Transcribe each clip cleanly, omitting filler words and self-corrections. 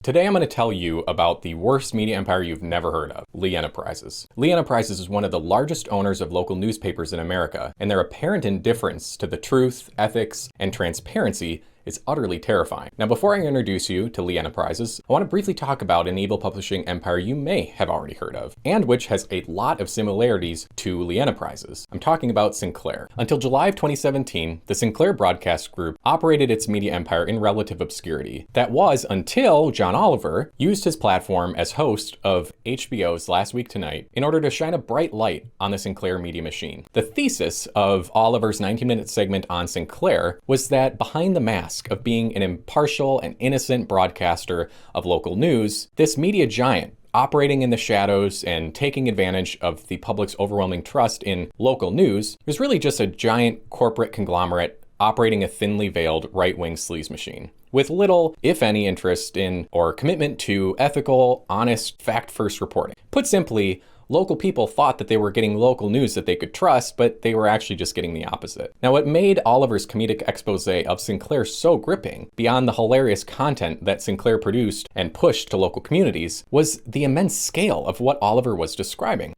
Today I'm going to tell you about the worst media empire you've never heard of, Lee Enterprises. Lee Enterprises is one of the largest owners of local newspapers in America, and their apparent indifference to the truth, ethics, and transparency is utterly terrifying. Now, before I introduce you to Lee Enterprises, I want to briefly talk about an evil publishing empire you may have already heard of, and which has a lot of similarities to Lee Enterprises. I'm talking about Sinclair. Until July of 2017, the Sinclair Broadcast Group operated its media empire in relative obscurity. That was until John Oliver used his platform as host of HBO's Last Week Tonight in order to shine a bright light on the Sinclair media machine. The thesis of Oliver's 19-minute segment on Sinclair was that behind the mask of being an impartial and innocent broadcaster of local news, this media giant operating in the shadows and taking advantage of the public's overwhelming trust in local news was really just a giant corporate conglomerate operating a thinly veiled right-wing sleaze machine, with little, if any, interest in or commitment to ethical, honest, fact-first reporting. Put simply, local people thought that they were getting local news that they could trust, but they were actually just getting the opposite. Now, what made Oliver's comedic expose of Sinclair so gripping, beyond the hilarious content that Sinclair produced and pushed to local communities, was the immense scale of what Oliver was describing.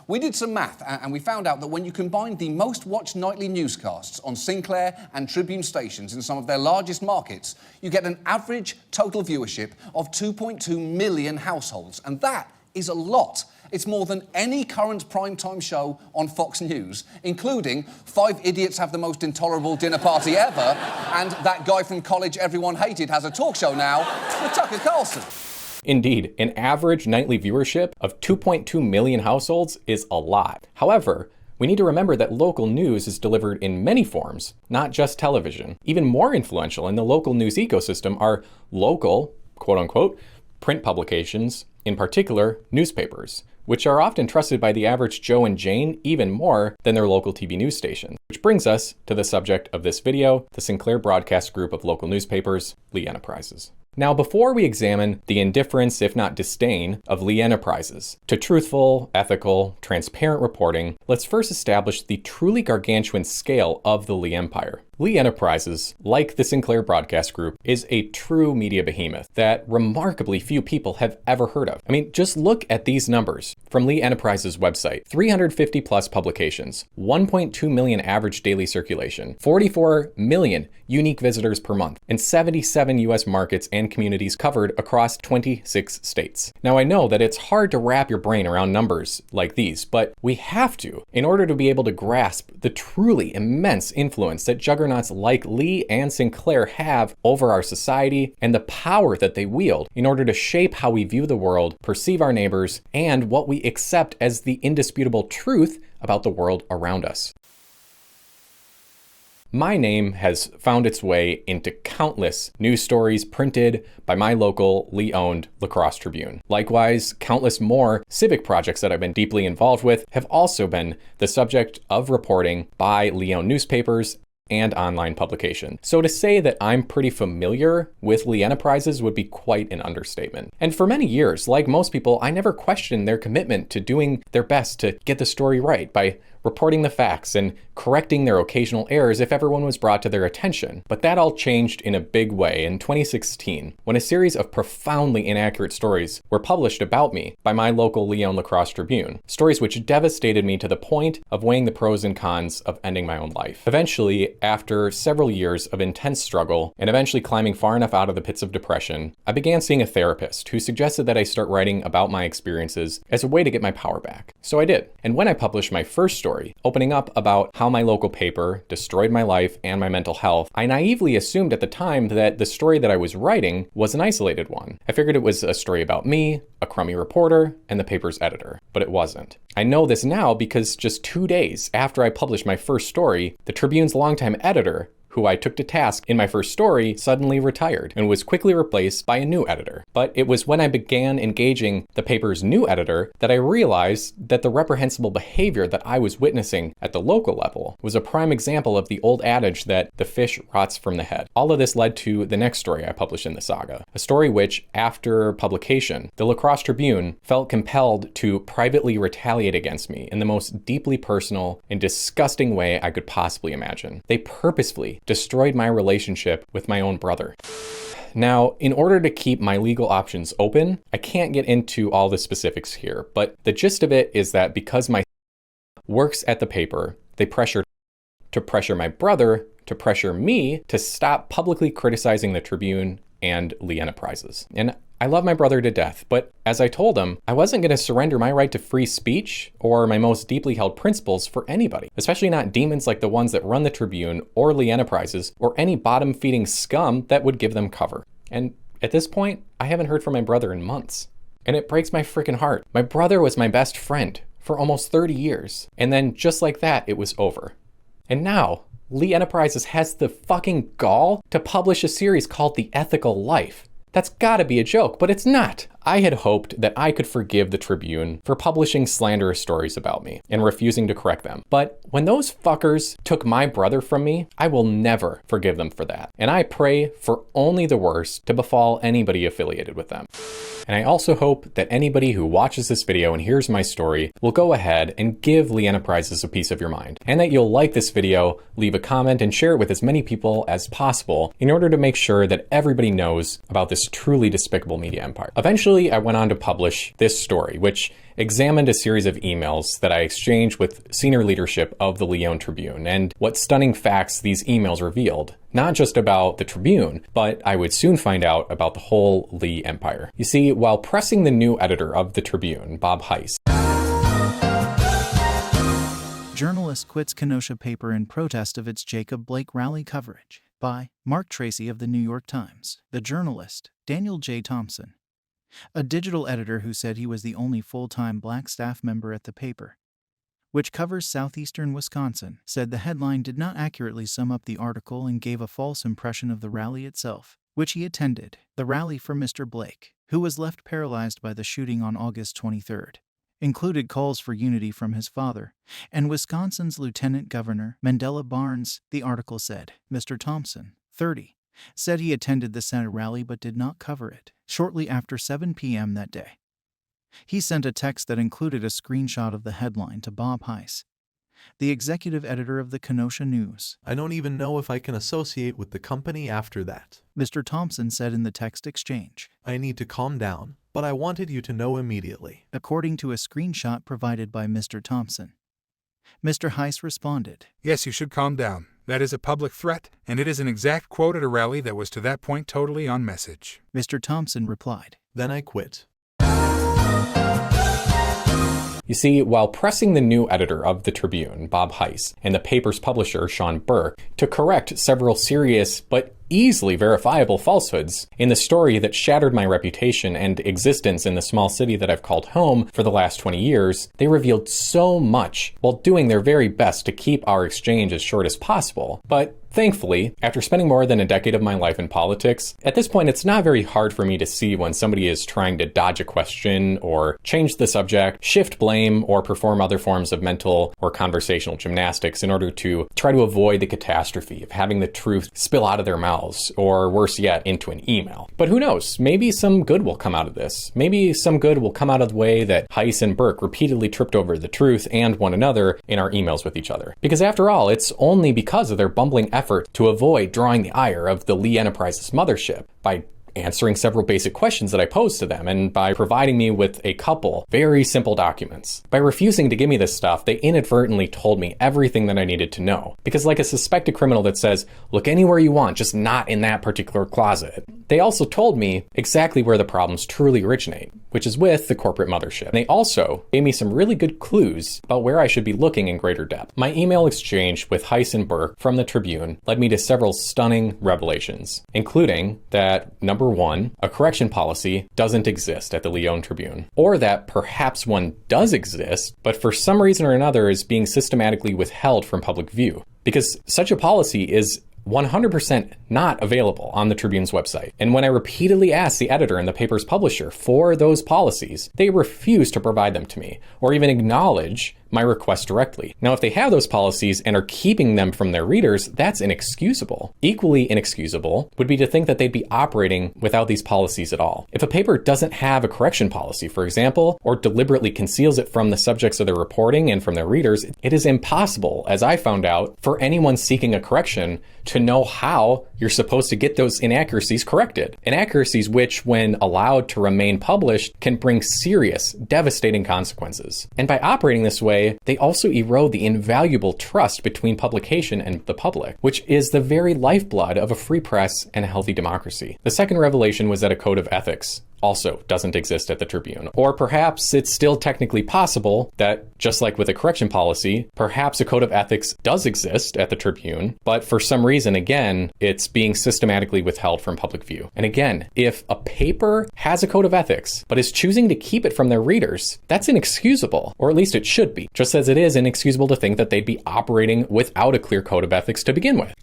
We did some math and we found out that when you combine the most watched nightly newscasts on Sinclair and Tribune stations in some of their largest markets, you get an average total viewership of 2.2 million households. And that is a lot. It's more than any current primetime show on Fox News, including 5 Idiots Have the Most Intolerable Dinner Party Ever, and that guy from college everyone hated has a talk show now with Tucker Carlson. Indeed, an average nightly viewership of 2.2 million households is a lot. However, we need to remember that local news is delivered in many forms, not just television. Even more influential in the local news ecosystem are local, quote-unquote, print publications, in particular, newspapers, which are often trusted by the average Joe and Jane even more than their local TV news station. Which brings us to the subject of this video, the Sinclair Broadcast Group of local newspapers, Lee Enterprises. Now, before we examine the indifference, if not disdain, of Lee Enterprises to truthful, ethical, transparent reporting, let's first establish the truly gargantuan scale of the Lee Empire. Lee Enterprises, like the Sinclair Broadcast Group, is a true media behemoth that remarkably few people have ever heard of. I mean, just look at these numbers from Lee Enterprises' website. 350 plus publications, 1.2 million average daily circulation, 44 million unique visitors per month, and 77 US markets and communities covered across 26 states. Now, I know that it's hard to wrap your brain around numbers like these, but we have to in order to be able to grasp the truly immense influence that juggernauts like Lee and Sinclair have over our society and the power that they wield in order to shape how we view the world, perceive our neighbors, and what we accept as the indisputable truth about the world around us. My name has found its way into countless news stories printed by my local Lee-owned La Crosse Tribune. Likewise, countless more civic projects that I've been deeply involved with have also been the subject of reporting by Lee-owned newspapers and online publication. So to say that I'm pretty familiar with Lee Enterprises would be quite an understatement. And for many years, like most people, I never questioned their commitment to doing their best to get the story right by reporting the facts and correcting their occasional errors if everyone was brought to their attention. But that all changed in a big way in 2016, when a series of profoundly inaccurate stories were published about me by my local Lee-owned La Crosse Tribune. Stories which devastated me to the point of weighing the pros and cons of ending my own life. Eventually, after several years of intense struggle and eventually climbing far enough out of the pits of depression, I began seeing a therapist who suggested that I start writing about my experiences as a way to get my power back. So I did. And when I published my first story, opening up about how my local paper destroyed my life and my mental health, I naively assumed at the time that the story that I was writing was an isolated one. I figured it was a story about me, a crummy reporter, and the paper's editor, but it wasn't. I know this now because just 2 days after I published my first story, the Tribune's longtime editor, who I took to task in my first story, suddenly retired and was quickly replaced by a new editor. But it was when I began engaging the paper's new editor that I realized that the reprehensible behavior that I was witnessing at the local level was a prime example of the old adage that the fish rots from the head. All of this led to the next story I published in the saga, a story which, after publication, the La Crosse Tribune felt compelled to privately retaliate against me in the most deeply personal and disgusting way I could possibly imagine. They purposefully destroyed my relationship with my own brother. Now, in order to keep my legal options open, I can't get into all the specifics here, but the gist of it is that because my works at the paper, they pressure my brother to pressure me to stop publicly criticizing the Tribune and Lee Enterprises. And I love my brother to death, but as I told him, I wasn't going to surrender my right to free speech or my most deeply held principles for anybody, especially not demons like the ones that run the Tribune or Lee Enterprises or any bottom-feeding scum that would give them cover. And at this point, I haven't heard from my brother in months. And it breaks my freaking heart. My brother was my best friend for almost 30 years. And then just like that, it was over. And now, Lee Enterprises has the fucking gall to publish a series called The Ethical Life. That's gotta be a joke, but it's not. I had hoped that I could forgive the Tribune for publishing slanderous stories about me and refusing to correct them. But when those fuckers took my brother from me, I will never forgive them for that. And I pray for only the worst to befall anybody affiliated with them. And I also hope that anybody who watches this video and hears my story will go ahead and give Lee Enterprises a piece of your mind. And that you'll like this video, leave a comment, and share it with as many people as possible in order to make sure that everybody knows about this truly despicable media empire. Eventually, I went on to publish this story, which examined a series of emails that I exchanged with senior leadership of the Lyon Tribune and what stunning facts these emails revealed. Not just about the Tribune, but I would soon find out about the whole Lee empire. You see, while pressing the new editor of the Tribune, Bob Heiss, Journalist quits Kenosha paper in protest of its Jacob Blake rally coverage. By Mark Tracy of the New York Times. The journalist, Daniel J. Thompson, a digital editor who said he was the only full-time black staff member at the paper, which covers southeastern Wisconsin, said the headline did not accurately sum up the article and gave a false impression of the rally itself, which he attended. The rally for Mr. Blake, who was left paralyzed by the shooting on August 23rd, included calls for unity from his father and Wisconsin's Lieutenant Governor, Mandela Barnes, the article said. Mr. Thompson, 30, said he attended the Senate rally but did not cover it. Shortly after 7 p.m. that day, he sent a text that included a screenshot of the headline to Bob Heiss, the executive editor of the Kenosha News. I don't even know if I can associate with the company after that, Mr. Thompson said in the text exchange. I need to calm down, but I wanted you to know immediately. According to a screenshot provided by Mr. Thompson, Mr. Heiss responded, Yes, you should calm down. That is a public threat, and it is an exact quote at a rally that was to that point totally on message. Mr. Thompson replied, Then I quit. You see, while pressing the new editor of the Tribune, Bob Heiss, and the paper's publisher, Sean Burke, to correct several serious but easily verifiable falsehoods in the story that shattered my reputation and existence in the small city that I've called home for the last 20 years, they revealed so much while doing their very best to keep our exchange as short as possible. But thankfully, after spending more than a decade of my life in politics, at this point it's not very hard for me to see when somebody is trying to dodge a question or change the subject, shift blame, or perform other forms of mental or conversational gymnastics in order to try to avoid the catastrophe of having the truth spill out of their mouths, or worse yet, into an email. But who knows? Maybe some good will come out of this. Maybe some good will come out of the way that Heiss and Burke repeatedly tripped over the truth and one another in our emails with each other. Because after all, it's only because of their bumbling effort to avoid drawing the ire of the Lee Enterprises mothership by answering several basic questions that I posed to them, and by providing me with a couple very simple documents. By refusing to give me this stuff, they inadvertently told me everything that I needed to know. Because like a suspected criminal that says, look anywhere you want, just not in that particular closet, they also told me exactly where the problems truly originate, which is with the corporate mothership. And they also gave me some really good clues about where I should be looking in greater depth. My email exchange with Heiss and Burke from the Tribune led me to several stunning revelations, including that, number one, a correction policy doesn't exist at the Lyon Tribune, or that perhaps one does exist, but for some reason or another is being systematically withheld from public view, because such a policy is 100% not available on the Tribune's website. And when I repeatedly asked the editor and the paper's publisher for those policies, they refused to provide them to me, or even acknowledge my request directly. Now, if they have those policies and are keeping them from their readers, that's inexcusable. Equally inexcusable would be to think that they'd be operating without these policies at all. If a paper doesn't have a correction policy, for example, or deliberately conceals it from the subjects of their reporting and from their readers, it is impossible, as I found out, for anyone seeking a correction to know how you're supposed to get those inaccuracies corrected. Inaccuracies which, when allowed to remain published, can bring serious, devastating consequences. And by operating this way, they also erode the invaluable trust between publication and the public, which is the very lifeblood of a free press and a healthy democracy. The second revelation was that a code of ethics also doesn't exist at the Tribune. Or perhaps it's still technically possible that, just like with a correction policy, perhaps a code of ethics does exist at the Tribune, but for some reason, again, it's being systematically withheld from public view. And again, if a paper has a code of ethics, but is choosing to keep it from their readers, that's inexcusable, or at least it should be, just as it is inexcusable to think that they'd be operating without a clear code of ethics to begin with.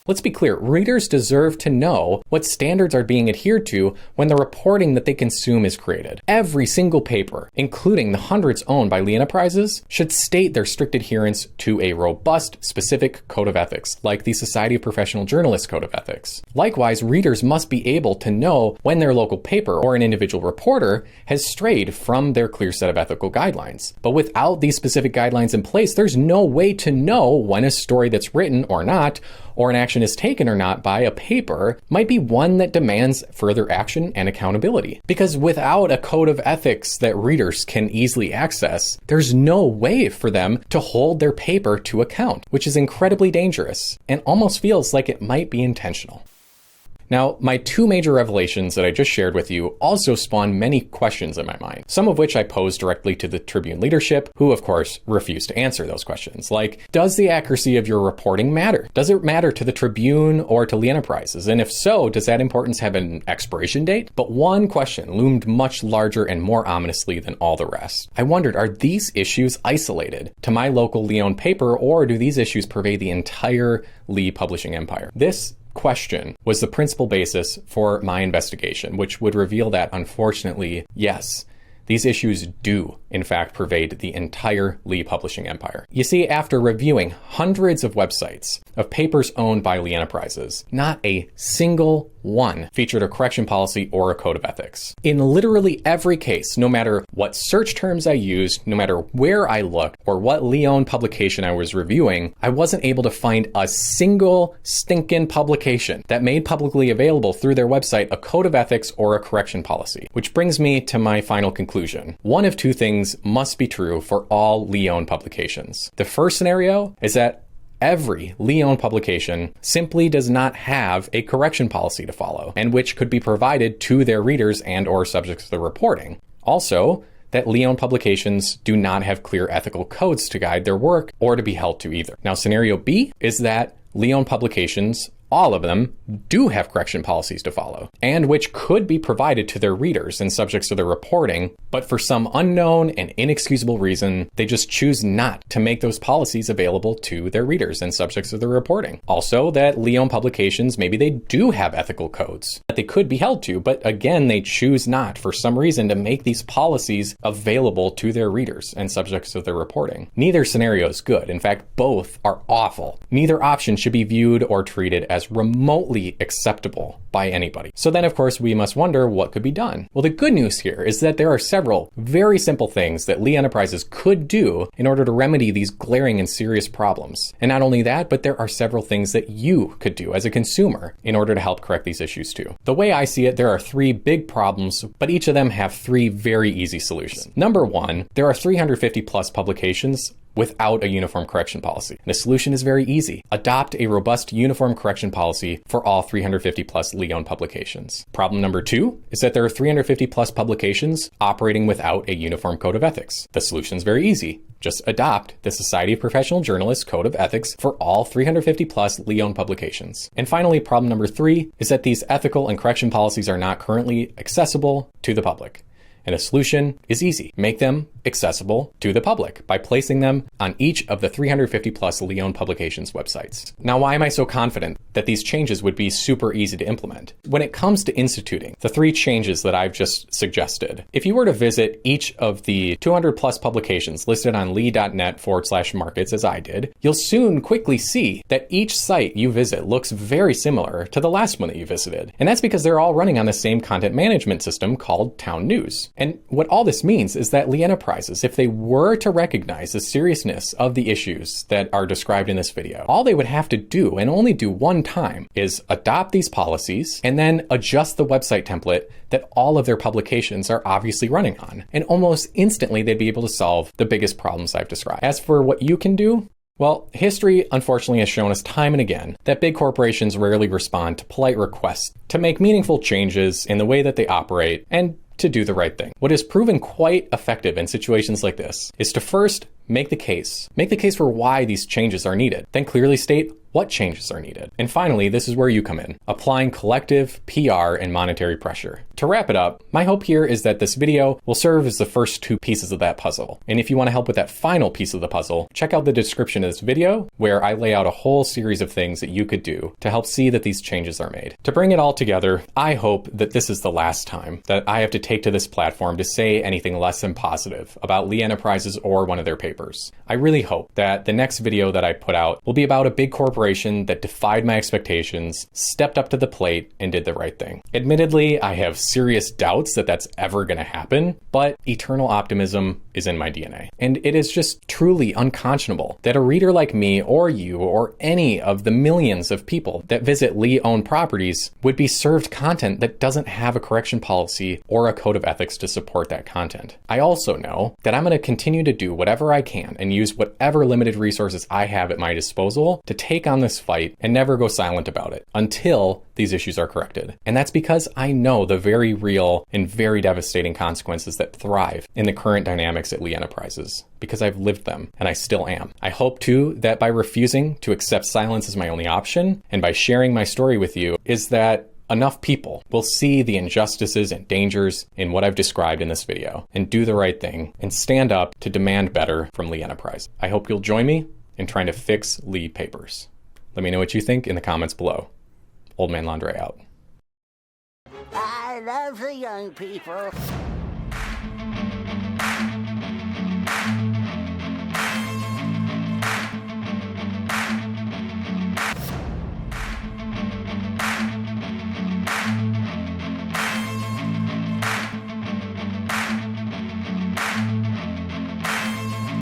Let's be clear, readers deserve to know what standards are being adhered to when the reporting that they consume is created. Every single paper, including the hundreds owned by Lee Enterprises, should state their strict adherence to a robust, specific code of ethics, like the Society of Professional Journalists Code of Ethics. Likewise, readers must be able to know when their local paper or an individual reporter has strayed from their clear set of ethical guidelines. But without these specific guidelines in place, there's no way to know when a story that's written or not, or an action is taken or not by a paper, might be one that demands further action and accountability. Because without a code of ethics that readers can easily access, there's no way for them to hold their paper to account, which is incredibly dangerous and almost feels like it might be intentional. Now, my two major revelations that I just shared with you also spawned many questions in my mind, some of which I posed directly to the Tribune leadership, who of course refused to answer those questions. Like, does the accuracy of your reporting matter? Does it matter to the Tribune or to Lee Enterprises? And if so, does that importance have an expiration date? But one question loomed much larger and more ominously than all the rest. I wondered, are these issues isolated to my local Lee-owned paper, or do these issues pervade the entire Lee publishing empire? This question was the principal basis for my investigation, which would reveal that, unfortunately, yes, these issues do, in fact, pervade the entire Lee publishing empire. You see, after reviewing hundreds of websites of papers owned by Lee Enterprises, not a single one featured a correction policy or a code of ethics. In literally every case, no matter what search terms I used, no matter where I looked, or what Lee-owned publication I was reviewing, I wasn't able to find a single stinking publication that made publicly available through their website a code of ethics or a correction policy. Which brings me to my final conclusion. One of two things must be true for all Lee-owned publications. The first scenario is that every Lee-owned publication simply does not have a correction policy to follow, and which could be provided to their readers and or subjects to the reporting. Also, that Lee-owned publications do not have clear ethical codes to guide their work or to be held to either. Now, scenario B is that Lee-owned publications, all of them, do have correction policies to follow, and which could be provided to their readers and subjects to their reporting, but for some unknown and inexcusable reason, they just choose not to make those policies available to their readers and subjects of their reporting. Also, that Lee-owned publications, maybe they do have ethical codes that they could be held to, but again, they choose not for some reason to make these policies available to their readers and subjects of their reporting. Neither scenario is good. In fact, both are awful. Neither option should be viewed or treated as remotely acceptable by anybody. So then, of course, we must wonder what could be done. Well, the good news here is that there are several very simple things that Lee Enterprises could do in order to remedy these glaring and serious problems. And not only that, but there are several things that you could do as a consumer in order to help correct these issues too. The way I see it, there are three big problems, but each of them have three very easy solutions. Number one, there are 350 plus publications without a uniform correction policy. And the solution is very easy. Adopt a robust uniform correction policy for all 350 plus Lee-owned publications. Problem number two is that there are 350 plus publications operating without a uniform code of ethics. The solution is very easy. Just adopt the Society of Professional Journalists Code of Ethics for all 350 plus Lee-owned publications. And finally, problem number three is that these ethical and correction policies are not currently accessible to the public. And the solution is easy. Make them accessible to the public by placing them on each of the 350 plus Lee-owned publications websites. Now, why am I so confident that these changes would be super easy to implement? When it comes to instituting the 3 changes that I've just suggested, if you were to visit each of the 200 plus publications listed on lee.net/markets as I did, you'll soon quickly see that each site you visit looks very similar to the last one that you visited. And that's because they're all running on the same content management system called Town News. And what all this means is that Lee Enterprises, if they were to recognize the seriousness of the issues that are described in this video, all they would have to do, and only do one time, is adopt these policies and then adjust the website template that all of their publications are obviously running on. And almost instantly, they'd be able to solve the biggest problems I've described. As for what you can do, well, history unfortunately has shown us time and again that big corporations rarely respond to polite requests to make meaningful changes in the way that they operate and to do the right thing. What has proven quite effective in situations like this is to first make the case. Make the case for why these changes are needed. Then clearly state what changes are needed. And finally, this is where you come in, applying collective PR and monetary pressure. To wrap it up, my hope here is that this video will serve as the first 2 pieces of that puzzle. And if you want to help with that final piece of the puzzle, check out the description of this video where I lay out a whole series of things that you could do to help see that these changes are made. To bring it all together, I hope that this is the last time that I have to take to this platform to say anything less than positive about Lee Enterprises or one of their papers. I really hope that the next video that I put out will be about a big corporation that defied my expectations, stepped up to the plate, and did the right thing. Admittedly, I have serious doubts that that's ever going to happen, but eternal optimism is in my DNA. And it is just truly unconscionable that a reader like me or you or any of the millions of people that visit Lee-owned properties would be served content that doesn't have a correction policy or a code of ethics to support that content. I also know that I'm going to continue to do whatever I can and use whatever limited resources I have at my disposal to take on this fight and never go silent about it until these issues are corrected. And that's because I know the very real and very devastating consequences that thrive in the current dynamics at Lee Enterprises, because I've lived them and I still am. I hope too that by refusing to accept silence as my only option and by sharing my story with you is that enough people will see the injustices and dangers in what I've described in this video and do the right thing and stand up to demand better from Lee Enterprise. I hope you'll join me in trying to fix Lee papers. Let me know what you think in the comments below. OldManLondre out. I love the young people.